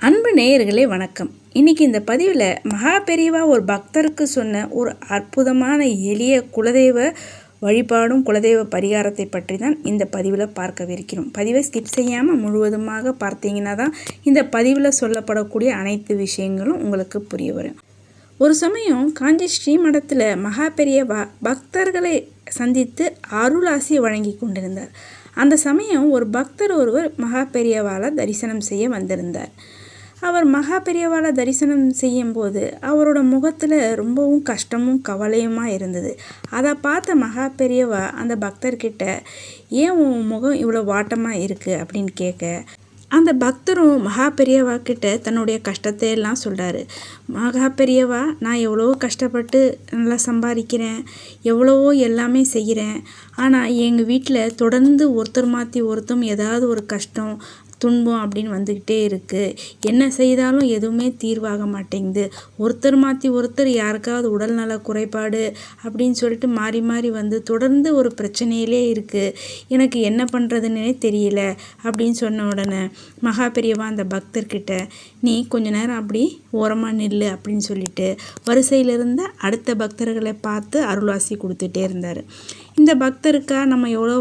அன்பு நேயர்களே வணக்கம். இன்றைக்கி இந்த பதிவில் மகா பெரியவா ஒரு பக்தருக்கு சொன்ன ஒரு அற்புதமான எளிய குலதெய்வ வழிபாடும் குலதெய்வ பரிகாரத்தை பற்றி தான் இந்த பதிவில் பார்க்கவிருக்கிறோம். பதிவை ஸ்கிப் செய்யாமல் முழுவதுமாக பார்த்தீங்கன்னா தான் இந்த பதிவில் சொல்லப்படக்கூடிய அனைத்து விஷயங்களும் உங்களுக்கு புரிய வரும். ஒரு சமயம் காஞ்சி ஸ்ரீமடத்தில் மகா பெரியவா பக்தர்களை சந்தித்து அருளாசி வழங்கி கொண்டிருந்தார். அந்த சமயம் ஒரு பக்தர் ஒருவர் மகா பெரியவாளை தரிசனம் செய்ய வந்திருந்தார். அவர் மகா பெரியவாளை தரிசனம் செய்யும்போது அவரோட முகத்தில் ரொம்பவும் கஷ்டமும் கவலையுமாக இருந்தது. அதை பார்த்த மகா பெரியவா அந்த பக்தர்கிட்ட, ஏன் உன் முகம் இவ்வளோ வாட்டமாக இருக்குது அப்படின்னு கேட்க, அந்த பக்தரும் மகா பெரியவா கிட்ட தன்னுடைய கஷ்டத்தை எல்லாம் சொல்கிறாரு. மகா பெரியவா, நான் எவ்வளவோ கஷ்டப்பட்டு நல்லா சம்பாதிக்கிறேன், எவ்வளவோ எல்லாமே செய்கிறேன். ஆனால் எங்கள் வீட்டில் தொடர்ந்து ஒருத்தர் மாற்றி ஒருத்தரும் ஏதாவது ஒரு கஷ்டம் துன்பம் அப்படின்னு வந்துக்கிட்டே இருக்குது. என்ன செய்தாலும் எதுவுமே தீர்வாக மாட்டேங்குது. ஒருத்தர் மாற்றி ஒருத்தர் யாருக்காவது உடல்நல குறைபாடு அப்படின்னு சொல்லிட்டு மாறி மாறி வந்து தொடர்ந்து ஒரு பிரச்சனையிலே இருக்குது. எனக்கு என்ன பண்ணுறதுன்னே தெரியல அப்படின்னு சொன்ன உடனே மகா பெரியவா அந்த பக்தர்கிட்ட, நீ கொஞ்ச நேரம் அப்படி ஓரமாக நில்லு அப்படின்னு சொல்லிட்டு வரிசையில் இருந்த அடுத்த பக்தர்களை பார்த்து அருள்வாசி கொடுத்துட்டே இருந்தார். இந்த பக்தருக்கா நம்ம எவ்வளோ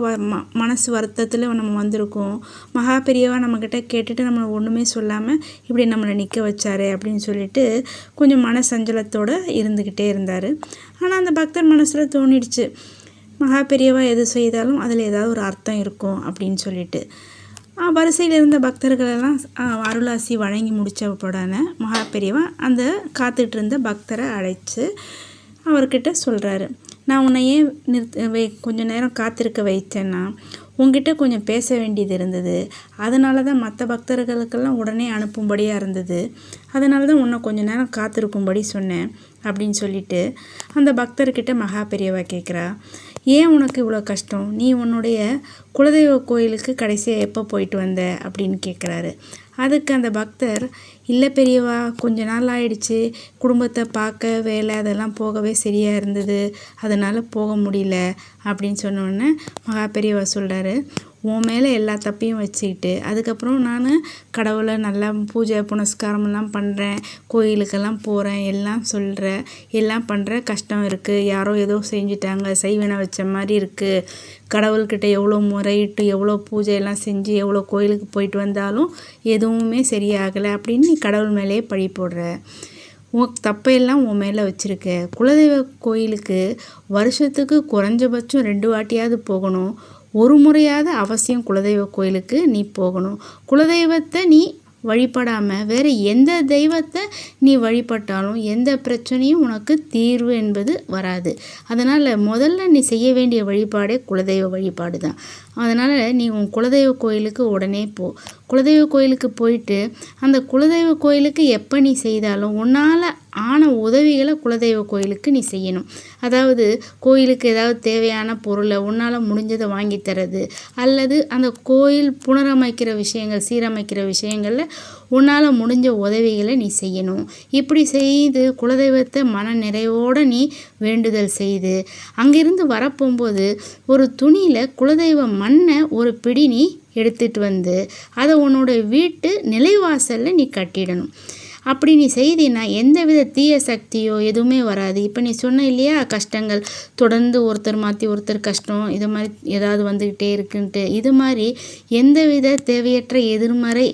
மனசு வருத்தத்தில் நம்ம வந்திருக்கோம், மகா பெரியவா நம்மக்கிட்ட கேட்டுட்டு நம்மளை ஒன்றுமே சொல்லாமல் இப்படி நம்மளை நிற்க வச்சாரு அப்படின்னு சொல்லிட்டு கொஞ்சம் மன சஞ்சலத்தோடு இருந்துக்கிட்டே இருந்தார். ஆனால் அந்த பக்தர் மனசில் தோணிடுச்சு, மகா பெரியவா எது செய்தாலும் அதில் ஏதாவது ஒரு அர்த்தம் இருக்கும் அப்படின்னு சொல்லிட்டு வரிசையில் இருந்த பக்தர்களெல்லாம் அருளாசி வழங்கி முடித்த உடனே மகா பெரியவா அந்த காத்துட்டு இருந்த பக்தரை அழைச்சி அவர்கிட்ட சொல்கிறாரு, நான் உன்னை ஏன் கொஞ்சம் நேரம் காத்திருக்க வைத்தேன்னா, உங்ககிட்ட கொஞ்சம் பேச வேண்டியது இருந்தது. அதனால தான் மற்ற பக்தர்களுக்கெல்லாம் உடனே அனுப்பும்படியாக இருந்தது. அதனால தான் உன்னை கொஞ்சம் நேரம் காத்திருக்கும்படி சொன்னேன் அப்படின்னு சொல்லிட்டு அந்த பக்தர்கிட்ட மகா பெரியவா கேட்குறா, ஏன் உனக்கு இவ்வளோ கஷ்டம்? நீ உன்னுடைய குலதெய்வ கோயிலுக்கு கடைசியாக எப்போ போயிட்டு வந்த அப்படின்னு கேட்குறாரு. அதுக்கு அந்த பக்தர், இல்லை பெரியவா, கொஞ்ச நாள் ஆயிடுச்சு, குடும்பத்தை பார்க்க வேலை அதெல்லாம் போகவே சரியாக இருந்தது, அதனால் போக முடியல அப்படின்னு சொன்னோடனே மகா பெரியவா சொல்கிறாரு, உன் மேலே எல்லா தப்பையும் வச்சுக்கிட்டு அதுக்கப்புறம் நான் கடவுளை நல்லா பூஜை புனஸ்காரமெல்லாம் பண்ணுறேன், கோயிலுக்கெல்லாம் போகிறேன், எல்லாம் சொல்கிறேன், எல்லாம் பண்ணுறேன், கஷ்டம் இருக்குது, யாரோ ஏதோ செஞ்சுட்டாங்க, செய்வினை வச்ச மாதிரி இருக்குது, கடவுள்கிட்ட எவ்வளோ முறையிட்டு எவ்வளோ பூஜையெல்லாம் செஞ்சு எவ்வளோ கோயிலுக்கு போயிட்டு வந்தாலும் எதுவுமே சரியாகலை அப்படின்னு நீ கடவுள் மேலேயே பழி போடுற, உன் தப்பையெல்லாம் உன் மேலே வச்சுருக்க. குலதெய்வ கோயிலுக்கு வருஷத்துக்கு குறைஞ்சபட்சம் 2 வாட்டியாவது போகணும், ஒரு முறையாவது அவசியம் குலதெய்வ கோயிலுக்கு நீ போகணும். குலதெய்வத்தை நீ வழிபடாமல் வேறு எந்த தெய்வத்தை நீ வழிபட்டாலும் எந்த பிரச்சனையும் உனக்கு தீர்வு என்பது வராது. அதனால் முதல்ல நீ செய்ய வேண்டிய வழிபாடே குலதெய்வ வழிபாடு தான். அதனால் நீ உன் குலதெய்வ கோயிலுக்கு உடனே போ. குலதெய்வ கோயிலுக்கு போயிட்டு அந்த குலதெய்வ கோயிலுக்கு எப்போ நீ செய்தாலும் உன்னால் ஆன உதவிகளை குலதெய்வ கோயிலுக்கு நீ செய்யணும். அதாவது கோயிலுக்கு ஏதாவது தேவையான பொருளை உன்னால் முடிஞ்சதை வாங்கி தரது, அல்லது அந்த கோயில் புனரமைக்கிற விஷயங்கள் சீரமைக்கிற விஷயங்களில் உன்னால் முடிஞ்ச உதவிகளை நீ செய்யணும். இப்படி செய்து குலதெய்வத்தை மன நிறைவோடு நீ வேண்டுதல் செய்து அங்கிருந்து வரப்போகும்போது ஒரு துணியில் குலதெய்வ மண்ணை ஒரு பிடி நீ எடுத்துகிட்டு வந்து அதை உன்னோட வீட்டு நிலைவாசலில் நீ கட்டிடணும். அப்படி நீ செய்தினா எந்தவித தீய சக்தியோ எதுவுமே வராது. இப்போ நீ சொன்ன இல்லையா, கஷ்டங்கள் தொடர்ந்து ஒருத்தர் மாற்றி ஒருத்தர் கஷ்டம் இது மாதிரி ஏதாவது வந்துக்கிட்டே இருக்குன்ட்டு, இது மாதிரி எந்தவித தேவையற்ற எதிர்மறை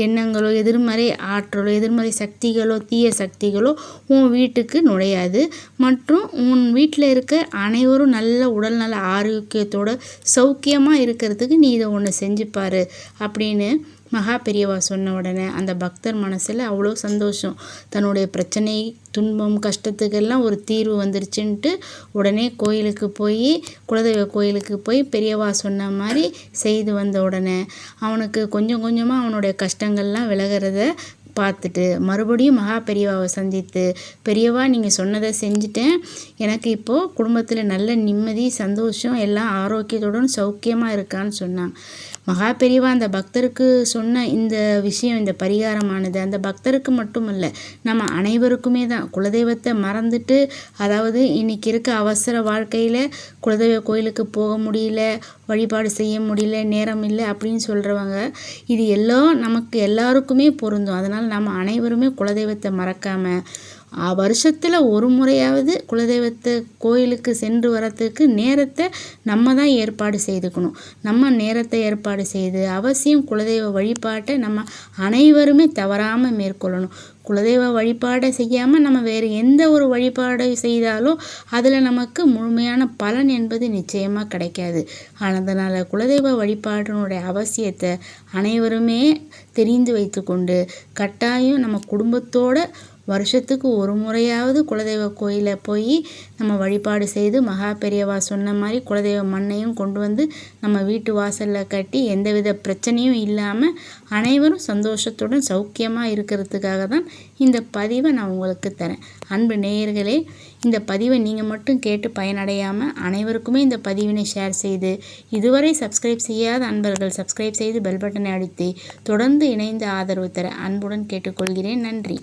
எண்ணங்களோ எதிர்மறை ஆற்றலோ எதிர்மறை சக்திகளோ தீய சக்திகளோ உன் வீட்டுக்கு நுழையாது. மற்றும் உன் வீட்டில் இருக்க அனைவரும் நல்ல உடல்நல ஆரோக்கியத்தோட சௌக்கியமாக இருக்கிறதுக்கு நீ இதை ஒன்று செஞ்சுப்பார் அப்படின்னு மகா பெரியவா சொன்ன உடனே அந்த பக்தர் மனசில் அவ்வளோ சந்தோஷம். தன்னுடைய பிரச்சனை துன்பம் கஷ்டத்துக்கெல்லாம் ஒரு தீர்வு வந்துருச்சுன்ட்டு உடனே கோயிலுக்கு போய் குலதெய்வ கோயிலுக்கு போய் பெரியவா சொன்ன மாதிரி செய்து வந்த உடனே அவனுக்கு கொஞ்சம் கொஞ்சமாக அவனுடைய கஷ்டங்கள்லாம் விலகிறத பார்த்துட்டு மறுபடியும் மகா பெரியவாவை சந்தித்து, பெரியவா நீங்கள் சொன்னதை செஞ்சுட்டேன், எனக்கு இப்போது குடும்பத்தில் நல்ல நிம்மதி சந்தோஷம் எல்லாம் ஆரோக்கியத்துடன் சௌக்கியமாக இருக்கான்னு சொன்னான். மகா பெரியவா அந்த பக்தருக்கு சொன்ன இந்த விஷயம், இந்த பரிகாரமானது அந்த பக்தருக்கு மட்டுமல்ல, நம்ம அனைவருக்குமே தான். குலதெய்வத்தை மறந்துட்டு, அதாவது இன்னைக்கு இருக்க அவசர வாழ்க்கையில் குலதெய்வ கோயிலுக்கு போக முடியல, வழிபாடு செய்ய முடியல, நேரம் இல்லை அப்படின்னு சொல்கிறவங்க, இது எல்லாம் நமக்கு எல்லாருக்குமே பொருந்தும். அதனால் நம்ம அனைவருமே குலதெய்வத்தை மறக்காமல் வருஷத்தில் ஒரு முறையாவது குலதெய்வத்தை கோயிலுக்கு சென்று வரத்துக்கு நேரத்தை நம்ம தான் ஏற்பாடு செய்துக்கணும். நம்ம நேரத்தை ஏற்பாடு செய்து அவசியம் குலதெய்வ வழிபாட்டை நம்ம அனைவருமே தவறாமல் மேற்கொள்ளணும். குலதெய்வ வழிபாடை செய்யாமல் நம்ம வேறு எந்த ஒரு வழிபாடை செய்தாலும் அதில் நமக்கு முழுமையான பலன் என்பது நிச்சயமாக கிடைக்காது. அதனால் குலதெய்வ வழிபாட்டினுடைய அவசியத்தை அனைவருமே தெரிந்து வைத்து கொண்டு கட்டாயம் நம்ம குடும்பத்தோட வருஷத்துக்கு ஒரு முறையாவது குலதெய்வ கோயிலை போய் நம்ம வழிபாடு செய்து மகா பெரியவா சொன்ன மாதிரி குலதெய்வ மண்ணையும் கொண்டு வந்து நம்ம வீட்டு வாசலில் கட்டி எந்தவித பிரச்சனையும் இல்லாமல் அனைவரும் சந்தோஷத்துடன் சௌக்கியமாக இருக்கிறதுக்காக தான் இந்த பதிவை நான் உங்களுக்கு தரேன். அன்பு நேயர்களே, இந்த பதிவை நீங்கள் மட்டும் கேட்டு பயனடையாமல் அனைவருக்குமே இந்த பதிவினை ஷேர் செய்து, இதுவரை சப்ஸ்கிரைப் செய்யாத அன்பர்கள் சப்ஸ்கிரைப் செய்து பெல் பட்டனை அழுத்தி தொடர்ந்து இணைந்து ஆதரவு தர அன்புடன் கேட்டுக்கொள்கிறேன். நன்றி.